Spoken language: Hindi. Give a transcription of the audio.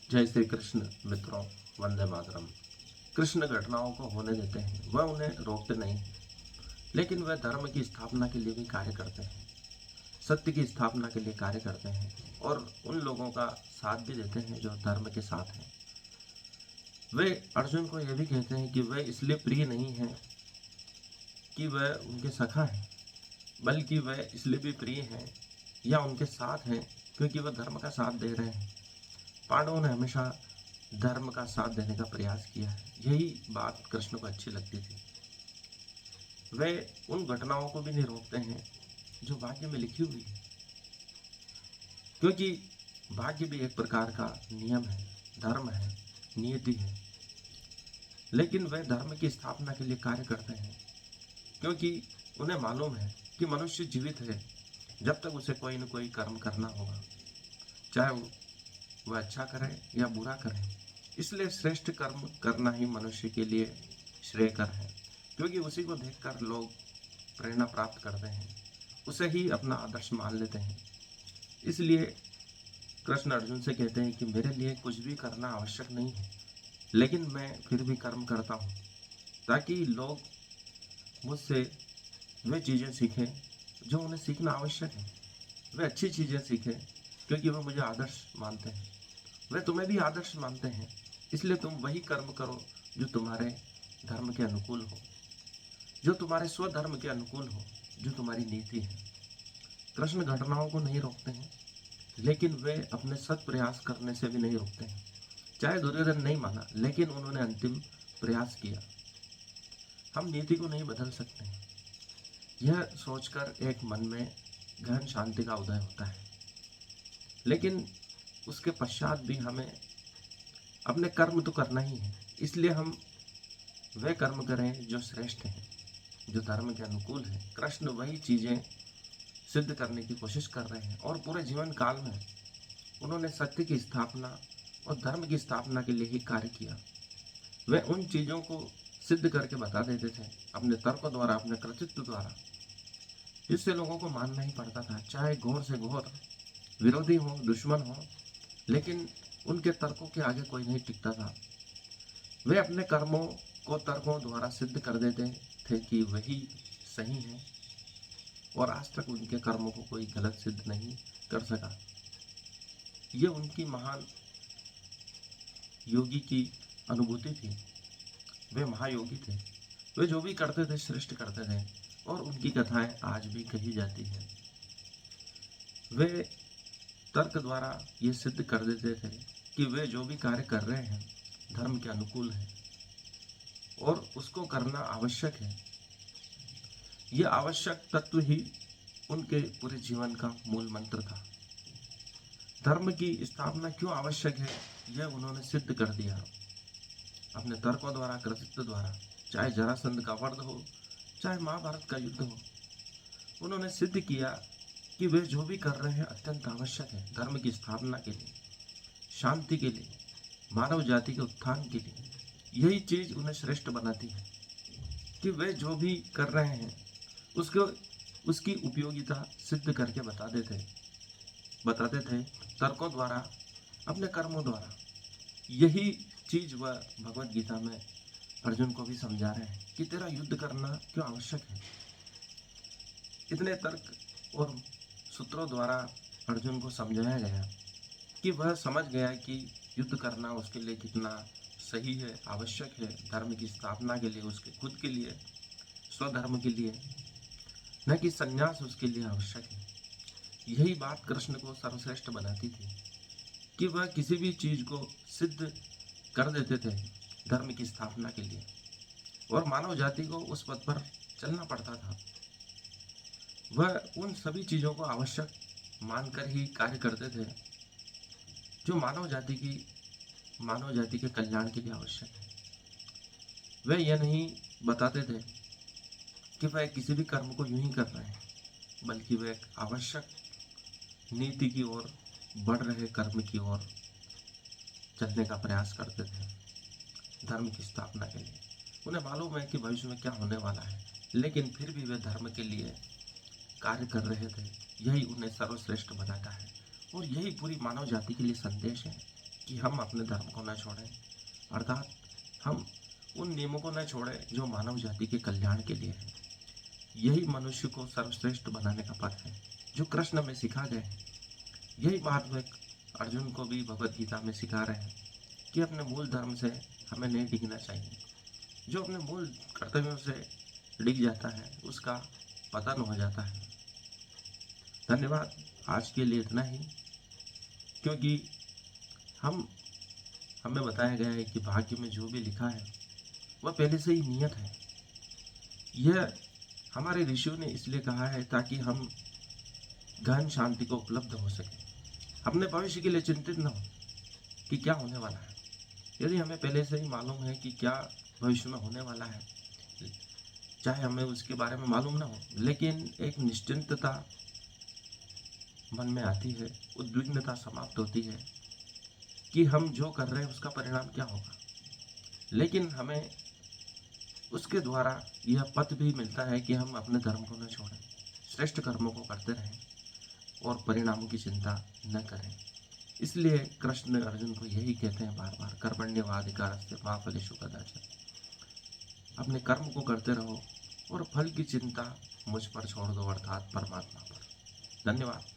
जय श्री कृष्ण। मित्रों, वंदे मातरम। कृष्ण घटनाओं को होने देते हैं, वह उन्हें रोकते नहीं, लेकिन वह धर्म की स्थापना के लिए भी कार्य करते हैं, सत्य की स्थापना के लिए कार्य करते हैं और उन लोगों का साथ भी देते हैं जो धर्म के साथ हैं। वे अर्जुन को यह भी कहते हैं कि वह इसलिए प्रिय नहीं है कि वह उनके सखा हैं, बल्कि वह इसलिए भी प्रिय हैं या उनके साथ हैं क्योंकि वह धर्म का साथ दे रहे हैं। पांडवों ने हमेशा धर्म का साथ देने का प्रयास किया है, यही बात कृष्ण को अच्छी लगती थी। वे उन घटनाओं को भी नहीं रोकते हैं जो भाग्य में लिखी हुई है, क्योंकि भाग्य भी एक प्रकार का नियम है, धर्म है, नियति है। लेकिन वे धर्म की स्थापना के लिए कार्य करते हैं क्योंकि उन्हें मालूम है कि मनुष्य जीवित है जब तक उसे कोई न कोई कर्म करना होगा, चाहे वह अच्छा करे या बुरा करे। इसलिए श्रेष्ठ कर्म करना ही मनुष्य के लिए श्रेयकर है, क्योंकि उसी को देखकर लोग प्रेरणा प्राप्त करते हैं, उसे ही अपना आदर्श मान लेते हैं। इसलिए कृष्ण अर्जुन से कहते हैं कि मेरे लिए कुछ भी करना आवश्यक नहीं है, लेकिन मैं फिर भी कर्म करता हूँ ताकि लोग मुझसे वे चीज़ें सीखें जो उन्हें सीखना आवश्यक है। वे अच्छी चीज़ें सीखें क्योंकि वे मुझे आदर्श मानते हैं। वे तुम्हें भी आदर्श मानते हैं, इसलिए तुम वही कर्म करो जो तुम्हारे धर्म के अनुकूल हो, जो तुम्हारे स्वधर्म के अनुकूल हो, जो तुम्हारी नीति है। कृष्ण घटनाओं को नहीं रोकते हैं, लेकिन वे अपने सत प्रयास करने से भी नहीं रोकते हैं। चाहे दुर्योधन नहीं माना, लेकिन उन्होंने अंतिम प्रयास किया। हम नीति को नहीं बदल सकते हैं, यह सोचकर एक मन में गहन शांति का उदय होता है। लेकिन उसके पश्चात भी हमें अपने कर्म तो करना ही है, इसलिए हम वे कर्म करें जो श्रेष्ठ हैं, जो धर्म के अनुकूल हैं। कृष्ण वही चीज़ें सिद्ध करने की कोशिश कर रहे हैं और पूरे जीवन काल में उन्होंने सत्य की स्थापना और धर्म की स्थापना के लिए ही कार्य किया। वे उन चीज़ों को सिद्ध करके बता देते थे अपने तर्कों द्वारा, अपने कृतित्व द्वारा, जिससे लोगों को मानना ही पड़ता था, चाहे घोर से घोर विरोधी हो, दुश्मन हो, लेकिन उनके तर्कों के आगे कोई नहीं टिकता था। वे अपने कर्मों को तर्कों द्वारा सिद्ध कर देते थे कि वही सही है और आज तक उनके कर्मों को कोई गलत सिद्ध नहीं कर सका। ये उनकी महान योगी की अनुभूति थी। वे महायोगी थे, वे जो भी करते थे श्रेष्ठ करते थे और उनकी कथाएं आज भी कही जाती हैं। वे तर्क द्वारा ये सिद्ध कर देते थे कि वे जो भी कार्य कर रहे हैं धर्म के अनुकूल है और उसको करना आवश्यक है। ये आवश्यक तत्व ही उनके पूरे जीवन का मूल मंत्र था। धर्म की स्थापना क्यों आवश्यक है, यह उन्होंने सिद्ध कर दिया अपने तर्कों द्वारा, कृतित्व द्वारा। चाहे जरासंध का वध हो, चाहे महाभारत का युद्ध हो, उन्होंने सिद्ध किया कि वे जो भी कर रहे हैं अत्यंत आवश्यक है धर्म की स्थापना के लिए, शांति के लिए, मानव जाति के उत्थान के लिए। यही चीज उन्हें श्रेष्ठ बनाती है कि वे जो भी कर रहे हैं उसको उसकी उपयोगिता सिद्ध करके बताते थे तर्कों द्वारा, अपने कर्मों द्वारा। यही चीज वह भगवत गीता में अर्जुन को भी समझा रहे हैं कि तेरा युद्ध करना क्यों आवश्यक है। इतने तर्क और सूत्रों द्वारा अर्जुन को समझाया गया कि वह समझ गया कि युद्ध करना उसके लिए कितना सही है, आवश्यक है, धर्म की स्थापना के लिए, उसके खुद के लिए, स्वधर्म के लिए, न कि संन्यास उसके लिए आवश्यक है। यही बात कृष्ण को सर्वश्रेष्ठ बनाती थी कि वह किसी भी चीज को सिद्ध कर देते थे धर्म की स्थापना के लिए, और मानव जाति को उस पद पर चलना पड़ता था। वह उन सभी चीजों को आवश्यक मानकर ही कार्य करते थे जो मानव जाति के कल्याण के लिए आवश्यक है। वे यह नहीं बताते थे कि वह किसी भी कर्म को यूं ही कर रहे हैं, बल्कि वे एक आवश्यक नीति की ओर बढ़ रहे कर्म की ओर चलने का प्रयास करते थे धर्म की स्थापना के लिए। उन्हें मालूम है कि भविष्य में क्या होने वाला है, लेकिन फिर भी वे धर्म के लिए कार्य कर रहे थे। यही उन्हें सर्वश्रेष्ठ बनाता है और यही पूरी मानव जाति के लिए संदेश है कि हम अपने धर्म को न छोड़ें, अर्थात हम उन नियमों को न छोड़ें जो मानव जाति के कल्याण के लिए है। यही मनुष्य को सर्वश्रेष्ठ बनाने का पथ है, जो कृष्ण में सिखा गए हैं। यही बात वे अर्जुन को भी भगवत गीता में सिखा रहे हैं कि अपने मूल धर्म से हमें नहीं डिगना चाहिए। जो अपने मूल कर्तव्यों से डिग जाता है उसका पतन हो जाता है। धन्यवाद। आज के लिए इतना ही, क्योंकि हमें बताया गया है कि भाग्य में जो भी लिखा है वह पहले से ही नियत है। यह हमारे ऋषियों ने इसलिए कहा है ताकि हम गहन शांति को उपलब्ध हो सके, अपने भविष्य के लिए चिंतित न हो कि क्या होने वाला है। यदि हमें पहले से ही मालूम है कि क्या भविष्य में होने वाला है, चाहे हमें उसके बारे में मालूम ना हो, लेकिन एक निश्चिंतता मन में आती है, उद्विग्नता समाप्त होती है कि हम जो कर रहे हैं उसका परिणाम क्या होगा। लेकिन हमें उसके द्वारा यह पथ भी मिलता है कि हम अपने धर्म को न छोड़ें, श्रेष्ठ कर्मों को करते रहें और परिणामों की चिंता न करें। इसलिए कृष्ण अर्जुन को यही कहते हैं बार बार, कर्मण्येवाधिकारस्ते मा फलेषु कदाचन। अपने कर्म को करते रहो और फल की चिंता मुझ पर छोड़ दो, अर्थात परमात्मा पर। धन्यवाद।